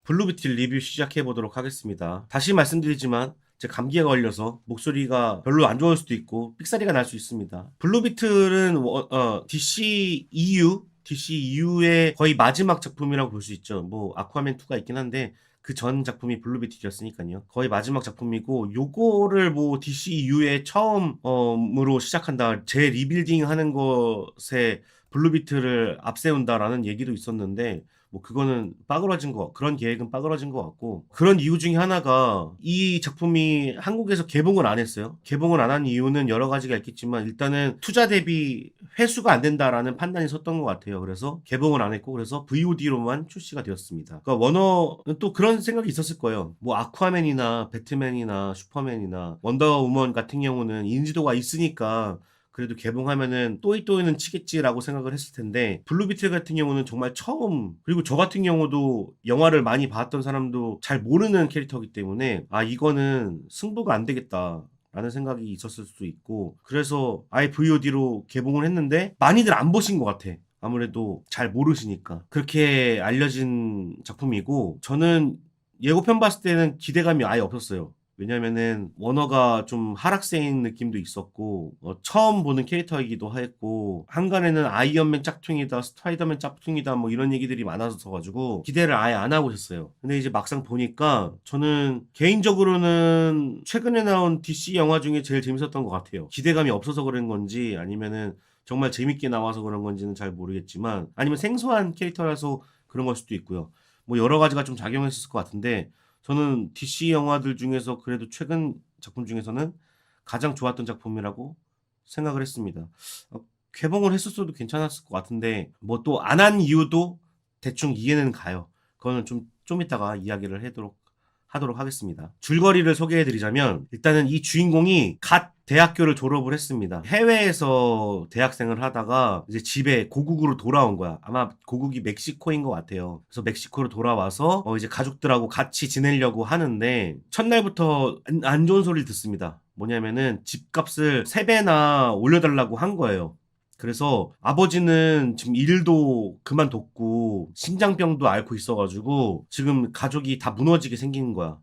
블루비틀 리뷰 시작해 보도록 하겠습니다. 다시 말씀드리지만 제 감기에 걸려서 목소리가 별로 안 좋을 수도 있고 삑사리가 날 수 있습니다. 블루비틀은 DC EU의 거의 마지막 작품이라고 볼 수 있죠. 뭐 아쿠아맨 2가 있긴 한데 그 전 작품이 블루비틀이었으니까요. 거의 마지막 작품이고 요거를 뭐 DCEU의 처음으로 시작한다. 재리빌딩 하는 것에 블루비틀을 앞세운다라는 얘기도 있었는데 뭐 그거는 그런 계획은 빠그러진 것 같고, 그런 이유 중에 하나가 이 작품이 한국에서 개봉을 안 했어요. 개봉을 안 한 이유는 여러 가지가 있겠지만 일단은 투자 대비 회수가 안 된다라는 판단이 섰던 것 같아요. 그래서 개봉을 안 했고, 그래서 VOD로만 출시가 되었습니다. 그러니까 워너는 또 그런 생각이 있었을 거예요. 뭐 아쿠아맨이나 배트맨이나 슈퍼맨이나 원더우먼 같은 경우는 인지도가 있으니까 그래도 개봉하면은 또이또이는 치겠지라고 생각을 했을 텐데, 블루비틀 같은 경우는 정말 처음, 그리고 저 같은 경우도 영화를 많이 봤던 사람도 잘 모르는 캐릭터이기 때문에 이거는 승부가 안 되겠다 라는 생각이 있었을 수도 있고, 그래서 아예 VOD로 개봉을 했는데 많이들 안 보신 것 같아. 아무래도 잘 모르시니까. 그렇게 알려진 작품이고, 저는 예고편 봤을 때는 기대감이 아예 없었어요. 왜냐면은 워너가 좀 하락세인 느낌도 있었고, 처음 보는 캐릭터이기도 했고, 한간에는 아이언맨 짝퉁이다, 스파이더맨 짝퉁이다, 뭐 이런 얘기들이 많아서 가지고 기대를 아예 안 하고 있었어요. 근데 이제 막상 보니까 저는 개인적으로는 최근에 나온 DC 영화 중에 제일 재밌었던 것 같아요. 기대감이 없어서 그런 건지 아니면은 정말 재밌게 나와서 그런 건지는 잘 모르겠지만, 아니면 생소한 캐릭터라서 그런 걸 수도 있고요. 뭐 여러 가지가 좀 작용했을 것 같은데, 저는 DC 영화들 중에서 그래도 최근 작품 중에서는 가장 좋았던 작품이라고 생각을 했습니다. 어, 개봉을 했었어도 괜찮았을 것 같은데, 뭐 또 안 한 이유도 대충 이해는 가요. 그거는 좀 이따가 이야기를 하도록 하겠습니다. 줄거리를 소개해 드리자면, 일단은 이 주인공이 갓 대학교를 졸업을 했습니다. 해외에서 대학생을 하다가 이제 집에 고국으로 돌아온 거야. 아마 고국이 멕시코인 것 같아요. 그래서 멕시코로 돌아와서 이제 가족들하고 같이 지내려고 하는데, 첫날부터 안 좋은 소리를 듣습니다. 뭐냐면은 집값을 3배나 올려달라고 한 거예요. 그래서 아버지는 지금 일도 그만뒀고 심장병도 앓고 있어가지고 지금 가족이 다 무너지게 생긴 거야.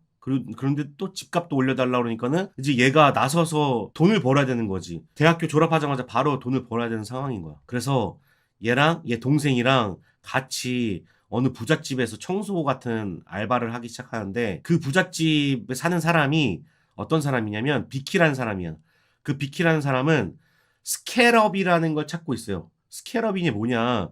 그런데 또 집값도 올려달라 그러니까는 이제 얘가 나서서 돈을 벌어야 되는 거지. 대학교 졸업하자마자 바로 돈을 벌어야 되는 상황인 거야. 그래서 얘랑 얘 동생이랑 같이 어느 부잣집에서 청소 같은 알바를 하기 시작하는데, 그 부잣집에 사는 사람이 어떤 사람이냐면 비키라는 사람이야. 그 비키라는 사람은 스캐럽이라는 걸 찾고 있어요. 스캐럽이 뭐냐?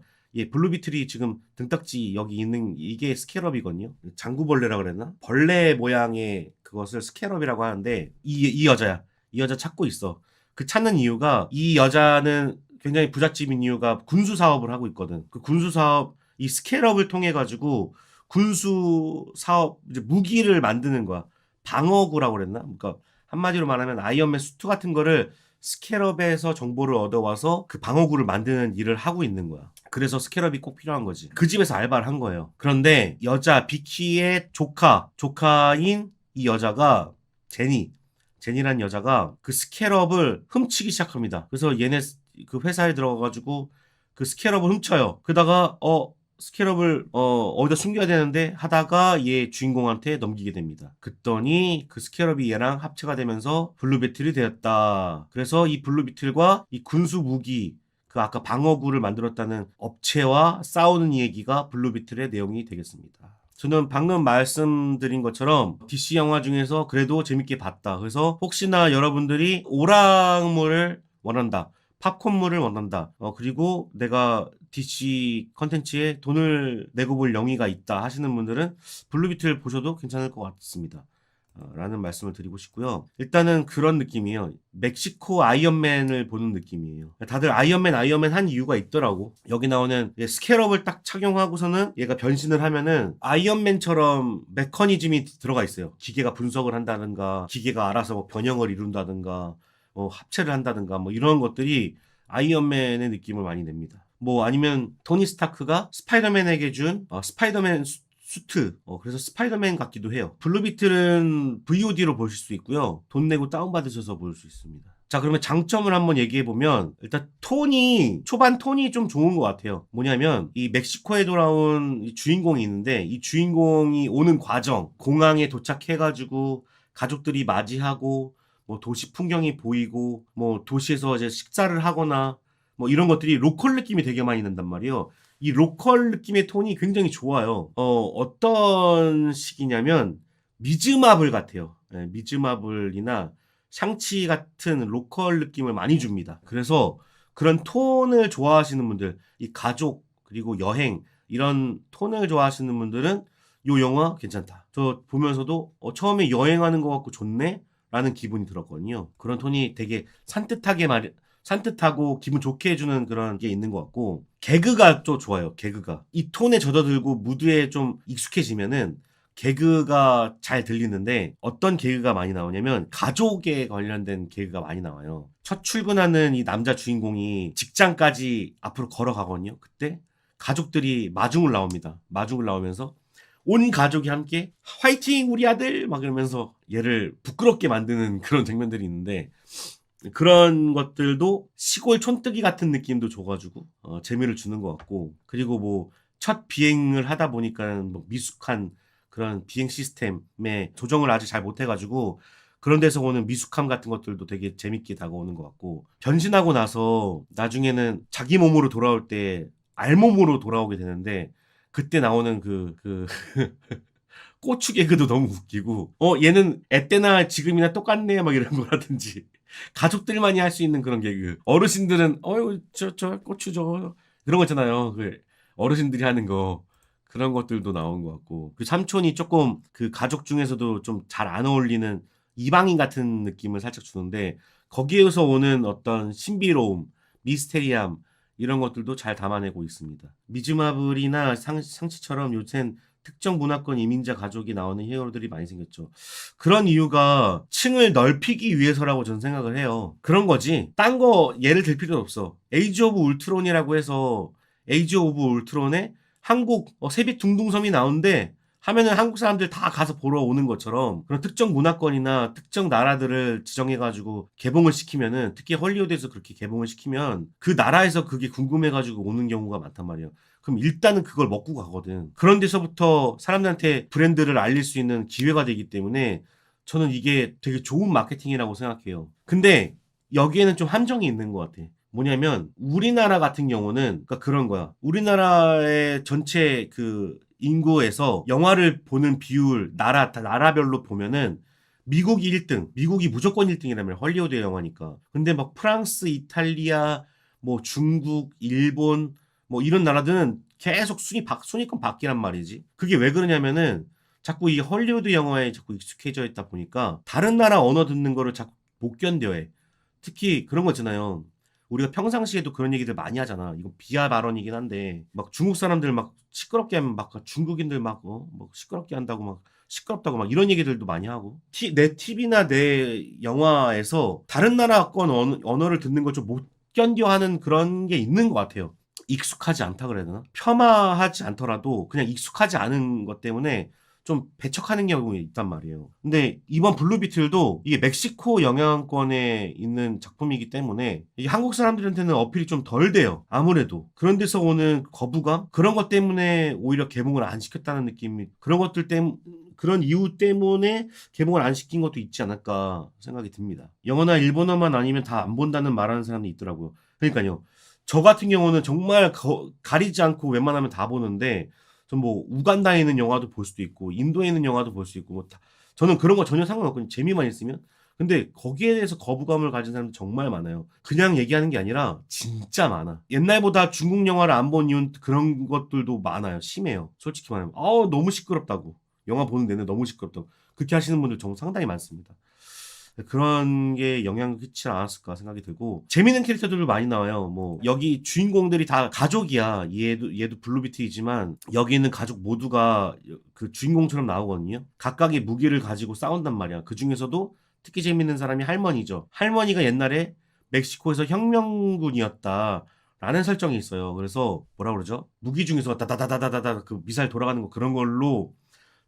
블루비틀이 지금 등딱지 여기 있는 이게 스캐럽이거든요. 장구벌레라 그랬나? 벌레 모양의 그것을 스캐럽이라고 하는데, 이 여자야. 이 여자 찾고 있어. 그 찾는 이유가, 이 여자는 굉장히 부잣집인 이유가 군수 사업을 하고 있거든. 그 군수 사업, 이 스캐럽을 통해 가지고 군수 사업, 이제 무기를 만드는 거야. 방어구라고 그랬나? 그러니까 한마디로 말하면 아이언맨 수트 같은 거를 스캐럽에서 정보를 얻어와서 그 방어구를 만드는 일을 하고 있는 거야. 그래서 스캐럽이 꼭 필요한 거지. 그 집에서 알바를 한 거예요. 그런데 여자 비키의 조카인 이 여자가 제니란 여자가 그 스캐럽을 훔치기 시작합니다. 그래서 얘네 그 회사에 들어가가지고 그 스캐럽을 훔쳐요. 그러다가 스캐럽을 어디다 숨겨야 되는데 하다가 얘 주인공한테 넘기게 됩니다. 그랬더니 그 스캐럽이 얘랑 합체가 되면서 블루비틀이 되었다. 그래서 이 블루비틀과 이 군수 무기, 그 아까 방어구를 만들었다는 업체와 싸우는 얘기가 블루비틀의 내용이 되겠습니다. 저는 방금 말씀드린 것처럼 DC 영화 중에서 그래도 재밌게 봤다. 그래서 혹시나 여러분들이 오락물을 원한다, 팝콘물을 원한다, 그리고 내가 DC 컨텐츠에 돈을 내고 볼 영의가 있다 하시는 분들은 블루비틀 보셔도 괜찮을 것 같습니다. 라는 말씀을 드리고 싶고요. 일단은 그런 느낌이에요. 멕시코 아이언맨을 보는 느낌이에요. 다들 아이언맨 한 이유가 있더라고. 여기 나오는 스캐럽을 딱 착용하고서는 얘가 변신을 하면은 아이언맨처럼 메커니즘이 들어가 있어요. 기계가 분석을 한다든가, 기계가 알아서 뭐 변형을 이룬다든가, 합체를 한다든가, 뭐 이런 것들이 아이언맨의 느낌을 많이 냅니다. 뭐 아니면 토니 스타크가 스파이더맨에게 준 스파이더맨 수트, 그래서 스파이더맨 같기도 해요. 블루비틀은 VOD로 보실 수 있고요. 돈 내고 다운받으셔서 볼 수 있습니다. 자, 그러면 장점을 한번 얘기해 보면 일단 초반 톤이 좀 좋은 것 같아요. 뭐냐면 이 멕시코에 돌아온 이 주인공이 있는데 이 주인공이 오는 과정, 공항에 도착해 가지고 가족들이 맞이하고 뭐 도시 풍경이 보이고 뭐 도시에서 이제 식사를 하거나 뭐 이런 것들이 로컬 느낌이 되게 많이 난단 말이에요. 이 로컬 느낌의 톤이 굉장히 좋아요. 어떤 식이냐면 미즈마블 같아요. 예, 미즈마블이나 샹치 같은 로컬 느낌을 많이 줍니다. 그래서 그런 톤을 좋아하시는 분들, 이 가족 그리고 여행 이런 톤을 좋아하시는 분들은 요 영화 괜찮다. 저 보면서도 처음에 여행하는 것 같고 좋네? 라는 기분이 들었거든요. 그런 톤이 되게 산뜻하고 기분 좋게 해주는 그런 게 있는 것 같고, 개그가 또 좋아요. 개그가 이 톤에 젖어들고 무드에 좀 익숙해지면은 개그가 잘 들리는데, 어떤 개그가 많이 나오냐면 가족에 관련된 개그가 많이 나와요. 첫 출근하는 이 남자 주인공이 직장까지 앞으로 걸어가거든요. 그때 가족들이 마중을 나옵니다. 마중을 나오면서 온 가족이 함께 화이팅 우리 아들 막 이러면서 얘를 부끄럽게 만드는 그런 장면들이 있는데, 그런 것들도 시골 촌뜨기 같은 느낌도 줘가지고 재미를 주는 것 같고, 그리고 뭐 첫 비행을 하다 보니까 뭐 미숙한 그런 비행 시스템에 조정을 아직 잘 못해가지고 그런 데서 오는 미숙함 같은 것들도 되게 재밌게 다가오는 것 같고, 변신하고 나서 나중에는 자기 몸으로 돌아올 때 알몸으로 돌아오게 되는데 그때 나오는 고추 개그도 너무 웃기고, 얘는 애 때나 지금이나 똑같네 막 이런 거라든지 가족들만이 할 수 있는 그런 개그. 어르신들은 어유 저 고추 저 그런 거 있잖아요. 그 어르신들이 하는 거, 그런 것들도 나온 것 같고, 그 삼촌이 조금 그 가족 중에서도 좀 잘 안 어울리는 이방인 같은 느낌을 살짝 주는데 거기에서 오는 어떤 신비로움, 미스테리함 이런 것들도 잘 담아내고 있습니다. 미즈마블이나 상치처럼 요새는 특정 문화권 이민자 가족이 나오는 히어로들이 많이 생겼죠. 그런 이유가 층을 넓히기 위해서라고 저는 생각을 해요. 그런 거지. 딴 거 예를 들 필요 없어. 에이지 오브 울트론이라고 해서 에이지 오브 울트론에 한국 세빛 둥둥섬이 나오는데 하면은 한국 사람들 다 가서 보러 오는 것처럼, 그런 특정 문화권이나 특정 나라들을 지정해가지고 개봉을 시키면은, 특히 헐리우드에서 그렇게 개봉을 시키면 그 나라에서 그게 궁금해가지고 오는 경우가 많단 말이에요. 그럼 일단은 그걸 먹고 가거든. 그런 데서부터 사람들한테 브랜드를 알릴 수 있는 기회가 되기 때문에 저는 이게 되게 좋은 마케팅이라고 생각해요. 근데 여기에는 좀 함정이 있는 것 같아. 뭐냐면 우리나라 같은 경우는 그러니까 그런 거야. 우리나라의 전체 그 인구에서 영화를 보는 비율 나라별로 보면은 미국이 1등, 미국이 무조건 1등이라면 헐리우드 영화니까. 근데 막 프랑스, 이탈리아, 뭐 중국, 일본 뭐 이런 나라들은 계속 순위권 바뀌란 말이지. 그게 왜 그러냐면은 자꾸 이 헐리우드 영화에 자꾸 익숙해져 있다 보니까 다른 나라 언어 듣는 거를 자꾸 못 견뎌해. 특히 그런 거 있잖아요. 우리가 평상시에도 그런 얘기들 많이 하잖아. 이건 비하 발언이긴 한데 막 중국 사람들 막 시끄럽게 하면 막 중국인들 막 시끄럽게 한다고 막 시끄럽다고 막 이런 얘기들도 많이 하고, 내 TV나 내 영화에서 다른 나라권 언어를 듣는 걸 좀 못 견뎌 하는 그런 게 있는 것 같아요. 익숙하지 않다 그래야 되나? 폄하하지 않더라도 그냥 익숙하지 않은 것 때문에 좀 배척하는 경우가 있단 말이에요. 근데 이번 블루비틀도 이게 멕시코 영향권에 있는 작품이기 때문에 이게 한국 사람들한테는 어필이 좀 덜 돼요. 아무래도. 그런 데서 오는 거부감? 그런 것 때문에 오히려 개봉을 안 시켰다는 느낌이, 그런 이유 때문에 개봉을 안 시킨 것도 있지 않을까 생각이 듭니다. 영어나 일본어만 아니면 다 안 본다는 말하는 사람이 있더라고요. 그러니까요. 저 같은 경우는 정말 가리지 않고 웬만하면 다 보는데, 전 뭐 우간다에 있는 영화도 볼 수도 있고 인도에 있는 영화도 볼 수 있고 뭐 저는 그런 거 전혀 상관없거든요. 재미만 있으면. 근데 거기에 대해서 거부감을 가진 사람들 정말 많아요. 그냥 얘기하는 게 아니라 진짜 많아. 옛날보다 중국 영화를 안 본 이유는 그런 것들도 많아요. 심해요. 솔직히 말하면 너무 시끄럽다고. 영화 보는 내내 너무 시끄럽다고. 그렇게 하시는 분들 정말 상당히 많습니다. 그런 게 영향을 끼치지 않았을까 생각이 들고, 재밌는 캐릭터들도 많이 나와요. 뭐 여기 주인공들이 다 가족이야. 얘도 블루비트이지만 여기 있는 가족 모두가 그 주인공처럼 나오거든요. 각각의 무기를 가지고 싸운단 말이야. 그 중에서도 특히 재밌는 사람이 할머니죠. 할머니가 옛날에 멕시코에서 혁명군이었다 라는 설정이 있어요. 그래서 뭐라 그러죠? 무기 중에서 다다다다다다 그 미사일 돌아가는 거, 그런 걸로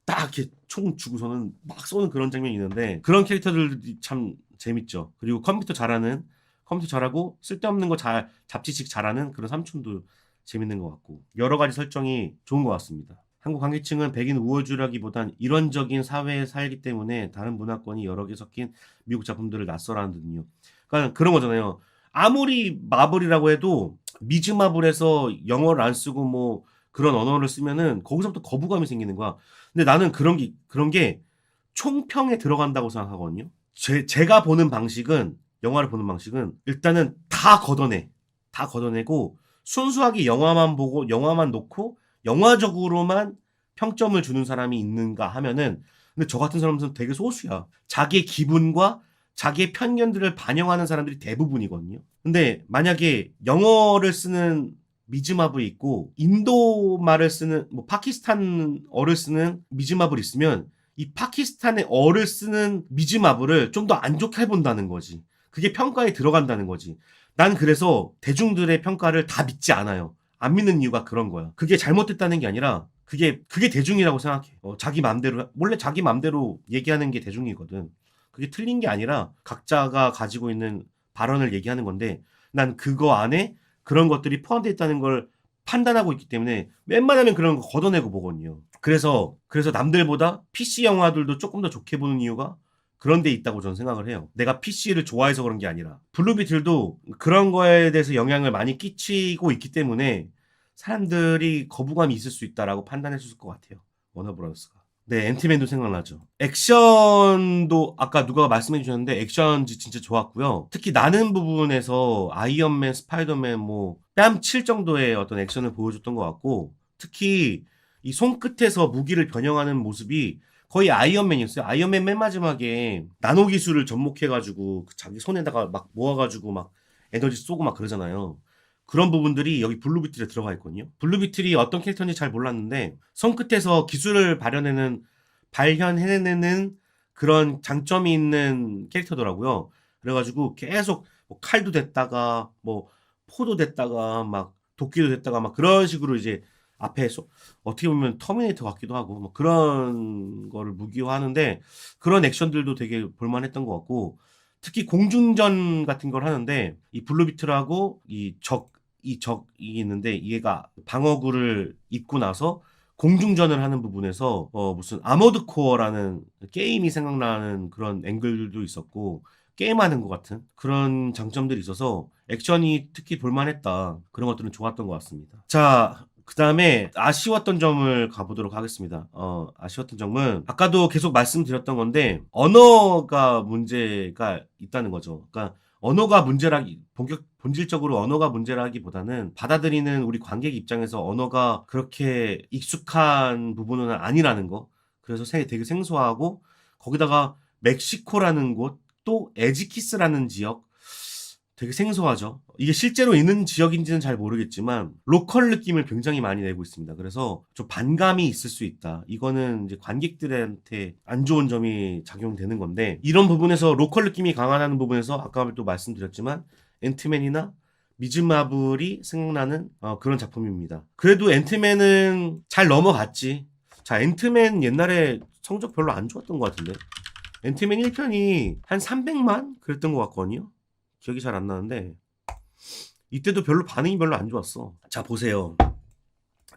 딱 이렇게 총 주고서는 막 쏘는 그런 장면이 있는데, 그런 캐릭터들이 참 재밌죠. 그리고 컴퓨터 잘하고 쓸데없는 거 잡지식 잘하는 그런 삼촌도 재밌는 것 같고 여러 가지 설정이 좋은 것 같습니다. 한국 관계층은 백인 우월주의라기보단 일원적인 사회에 살기 때문에 다른 문화권이 여러 개 섞인 미국 작품들을 낯설어하는 듯요. 그러니까 그런 거잖아요. 아무리 마블이라고 해도 미즈 마블에서 영어를 안 쓰고 뭐 그런 언어를 쓰면은 거기서부터 거부감이 생기는 거야. 근데 나는 그런 게 총평에 들어간다고 생각하거든요. 제가 보는 방식은 영화를 보는 방식은 일단은 다 걷어내. 다 걷어내고 순수하게 영화만 보고 영화만 놓고 영화적으로만 평점을 주는 사람이 있는가 하면은 근데 저 같은 사람은 되게 소수야. 자기의 기분과 자기의 편견들을 반영하는 사람들이 대부분이거든요. 근데 만약에 영어를 쓰는 미즈마블이 있고 인도 말을 쓰는 뭐 파키스탄어를 쓰는 미즈마블이 있으면 이 파키스탄의 어를 쓰는 미즈마블을 좀 더 안 좋게 본다는 거지. 그게 평가에 들어간다는 거지. 난 그래서 대중들의 평가를 다 믿지 않아요. 안 믿는 이유가 그런 거야. 그게 잘못됐다는 게 아니라 그게 대중이라고 생각해. 자기 맘대로 원래 자기 맘대로 얘기하는 게 대중이거든. 그게 틀린 게 아니라 각자가 가지고 있는 발언을 얘기하는 건데 난 그거 안에 그런 것들이 포함되어 있다는 걸 판단하고 있기 때문에 웬만하면 그런 거 걷어내고 보거든요. 그래서 남들보다 PC 영화들도 조금 더 좋게 보는 이유가 그런 데 있다고 저는 생각을 해요. 내가 PC를 좋아해서 그런 게 아니라. 블루비틀도 그런 거에 대해서 영향을 많이 끼치고 있기 때문에 사람들이 거부감이 있을 수 있다라고 판단했을 것 같아요. 워너브라더스가. 네, 앤티맨도 생각나죠. 액션도 아까 누가 말씀해 주셨는데 액션 진짜 좋았고요. 특히 나는 부분에서 아이언맨, 스파이더맨 뭐 뺨 칠 정도의 어떤 액션을 보여줬던 것 같고 특히 이 손끝에서 무기를 변형하는 모습이 거의 아이언맨이었어요. 아이언맨 맨 마지막에 나노 기술을 접목해가지고 자기 손에다가 막 모아가지고 막 에너지 쏘고 막 그러잖아요. 그런 부분들이 여기 블루비틀에 들어가 있거든요. 블루비틀이 어떤 캐릭터인지 잘 몰랐는데 손끝에서 기술을 발현해내는 그런 장점이 있는 캐릭터더라고요. 그래가지고 계속 뭐 칼도 됐다가 뭐 포도 됐다가 막 도끼도 됐다가 막 그런 식으로 이제 앞에서 어떻게 보면 터미네이터 같기도 하고 뭐 그런 거를 무기화하는데 그런 액션들도 되게 볼만했던 것 같고 특히 공중전 같은 걸 하는데 이 블루비틀하고 이 적이 있는데 얘가 방어구를 입고 나서 공중전을 하는 부분에서 무슨 아머드 코어라는 게임이 생각나는 그런 앵글도 있었고 게임하는 것 같은 그런 장점들이 있어서 액션이 특히 볼만했다. 그런 것들은 좋았던 것 같습니다. 자, 그 다음에 아쉬웠던 점을 가보도록 하겠습니다. 아쉬웠던 점은 아까도 계속 말씀드렸던 건데 언어가 문제가 있다는 거죠. 그러니까 본질적으로 언어가 문제라기보다는 받아들이는 우리 관객 입장에서 언어가 그렇게 익숙한 부분은 아니라는 거. 그래서 되게 생소하고 거기다가 멕시코라는 곳, 또 에지키스라는 지역 되게 생소하죠. 이게 실제로 있는 지역인지는 잘 모르겠지만 로컬 느낌을 굉장히 많이 내고 있습니다. 그래서 좀 반감이 있을 수 있다. 이거는 이제 관객들한테 안 좋은 점이 작용되는 건데 이런 부분에서 로컬 느낌이 강하다는 부분에서 아까 또 말씀드렸지만 앤트맨이나 미즈 마블이 생각나는 그런 작품입니다. 그래도 앤트맨은 잘 넘어갔지. 자, 앤트맨 옛날에 성적 별로 안 좋았던 것 같은데 앤트맨 1편이 한 300만? 그랬던 것 같거든요. 기억이 잘 안 나는데 이때도 반응이 별로 안 좋았어. 자, 보세요.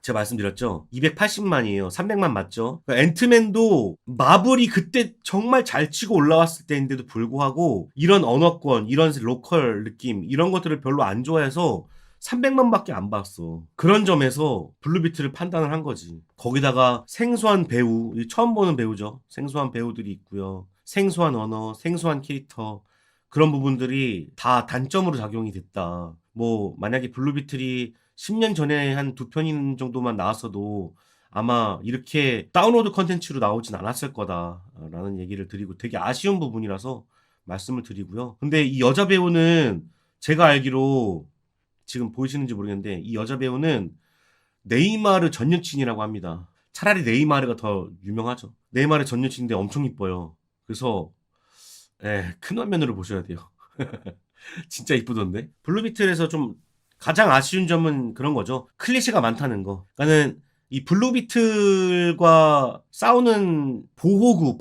제가 말씀드렸죠. 280만이에요. 300만 맞죠? 그러니까 앤트맨도 마블이 그때 정말 잘 치고 올라왔을 때인데도 불구하고 이런 언어권, 이런 로컬 느낌 이런 것들을 별로 안 좋아해서 300만밖에 안 봤어. 그런 점에서 블루비트를 판단을 한 거지. 거기다가 생소한 배우, 처음 보는 배우죠. 생소한 배우들이 있고요. 생소한 언어, 생소한 캐릭터 그런 부분들이 다 단점으로 작용이 됐다. 뭐 만약에 블루비틀이 10년 전에 한 2편 정도만 나왔어도 아마 이렇게 다운로드 컨텐츠로 나오진 않았을 거다라는 얘기를 드리고 되게 아쉬운 부분이라서 말씀을 드리고요. 근데 이 여자 배우는 제가 알기로 지금 보이시는지 모르겠는데 이 여자 배우는 네이마르 전 여친이라고 합니다. 차라리 네이마르가 더 유명하죠. 네이마르 전 여친인데 엄청 이뻐요. 그래서 큰 화면으로 보셔야 돼요. 진짜 이쁘던데. 블루비틀에서 좀 가장 아쉬운 점은 그런 거죠. 클리셰가 많다는 거. 그러니까는 이 블루비틀과 싸우는 보호구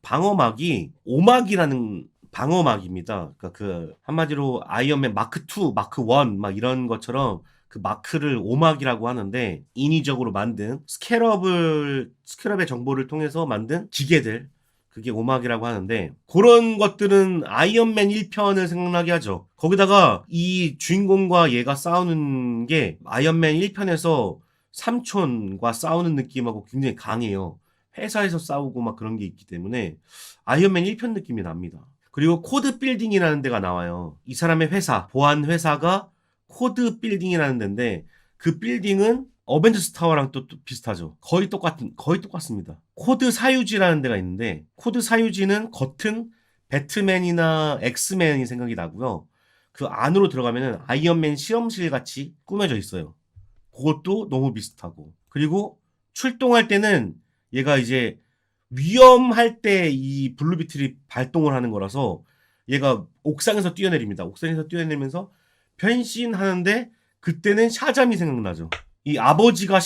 방어막이 오막이라는 방어막입니다. 그러니까 그 한마디로 아이언맨 마크 2, 마크 1 막 이런 것처럼 그 마크를 오막이라고 하는데 인위적으로 만든 스캐럽의 정보를 통해서 만든 기계들 그게 오막이라고 하는데 그런 것들은 아이언맨 1편을 생각나게 하죠. 거기다가 이 주인공과 얘가 싸우는 게 아이언맨 1편에서 삼촌과 싸우는 느낌하고 굉장히 강해요. 회사에서 싸우고 막 그런 게 있기 때문에 아이언맨 1편 느낌이 납니다. 그리고 코드 빌딩이라는 데가 나와요. 이 사람의 회사, 보안 회사가 코드 빌딩이라는 데인데 그 빌딩은 어벤져스 타워랑 또 비슷하죠. 거의 똑같습니다. 코드 사유지라는 데가 있는데 코드 사유지는 겉은 배트맨이나 엑스맨이 생각이 나고요. 그 안으로 들어가면은 아이언맨 실험실 같이 꾸며져 있어요. 그것도 너무 비슷하고. 그리고 출동할 때는 얘가 이제 위험할 때 이 블루비틀이 발동을 하는 거라서 얘가 옥상에서 뛰어내립니다. 옥상에서 뛰어내리면서 변신하는데 그때는 샤잠이 생각나죠. 이 아버지가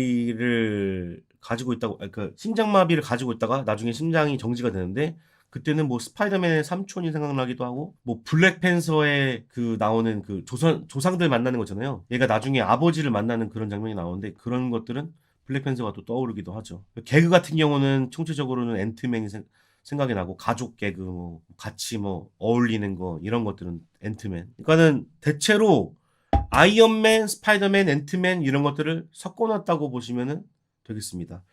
심장마비를 가지고 있다고, 그 심장마비를 가지고 있다가 나중에 심장이 정지가 되는데 그때는 뭐 스파이더맨의 삼촌이 생각나기도 하고 뭐 블랙팬서의 그 나오는 그 조상들 만나는 거잖아요. 얘가 나중에 아버지를 만나는 그런 장면이 나오는데 그런 것들은 블랙팬서가 또 떠오르기도 하죠. 개그 같은 경우는 총체적으로는 앤트맨이 생각이 나고 가족 개그 뭐 같이 뭐 어울리는 거 이런 것들은 앤트맨. 그러니까는 대체로 아이언맨, 스파이더맨, 앤트맨 이런 것들을 섞어놨다고 보시면은 되겠습니다.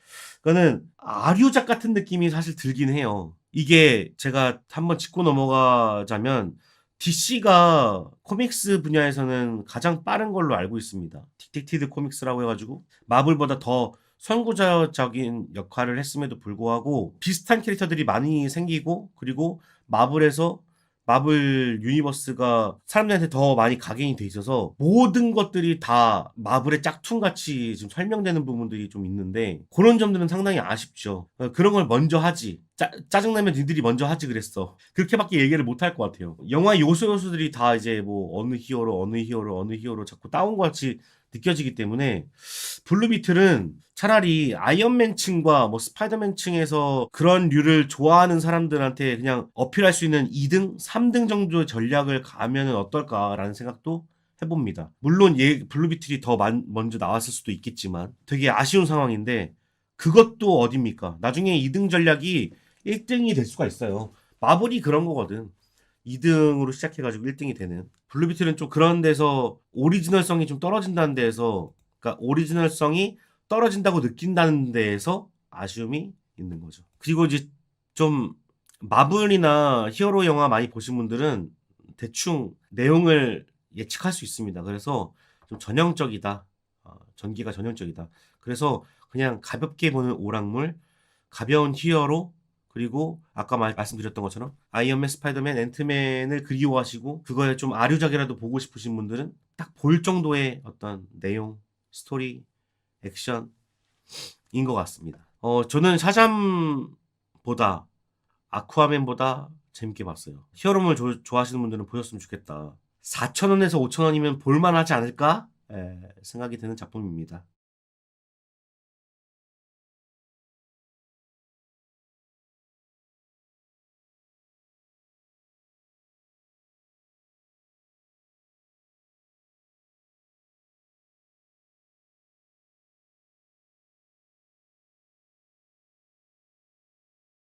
그거는 아류작 같은 느낌이 사실 들긴 해요. 이게 제가 한번 짚고 넘어가자면 DC가 코믹스 분야에서는 가장 빠른 걸로 알고 있습니다. 디텍티드 코믹스라고 해가지고 마블보다 더 선구자적인 역할을 했음에도 불구하고 비슷한 캐릭터들이 많이 생기고 그리고 마블 유니버스가 사람들한테 더 많이 각인이 돼 있어서 모든 것들이 다 마블의 짝퉁같이 지금 설명되는 부분들이 좀 있는데 그런 점들은 상당히 아쉽죠. 그런 걸 먼저 하지. 짜증나면 니들이 먼저 하지 그랬어. 그렇게밖에 얘기를 못 할 것 같아요. 영화 요소들이 다 이제 뭐 어느 히어로 자꾸 따온 것 같이 느껴지기 때문에 블루비틀은 차라리 아이언맨층과 뭐 스파이더맨층에서 그런 류를 좋아하는 사람들한테 그냥 어필할 수 있는 2등, 3등 정도의 전략을 가면은 어떨까라는 생각도 해봅니다. 물론 블루비틀이 더 먼저 나왔을 수도 있겠지만 되게 아쉬운 상황인데 그것도 어딥니까? 나중에 2등 전략이 1등이 될 수가 있어요. 마블이 그런 거거든. 2등으로 시작해가지고 1등이 되는. 블루비틀은 좀 그런 데서 오리지널성이 좀 떨어진다는 데에서, 그러니까 오리지널성이 떨어진다고 느낀다는 데에서 아쉬움이 있는 거죠. 그리고 이제 좀 마블이나 히어로 영화 많이 보신 분들은 대충 내용을 예측할 수 있습니다. 그래서 좀 전형적이다. 전기가 전형적이다. 그래서 그냥 가볍게 보는 오락물, 가벼운 히어로, 그리고 아까 말씀드렸던 것처럼 아이언맨, 스파이더맨, 앤트맨을 그리워하시고 그거에 좀 아류작이라도 보고 싶으신 분들은 딱 볼 정도의 어떤 내용, 스토리, 액션인 것 같습니다. 저는 샤잠보다 아쿠아맨보다 재밌게 봤어요. 히어로물 좋아하시는 분들은 보셨으면 좋겠다. 4,000원에서 5,000원이면 볼만하지 않을까? 생각이 드는 작품입니다.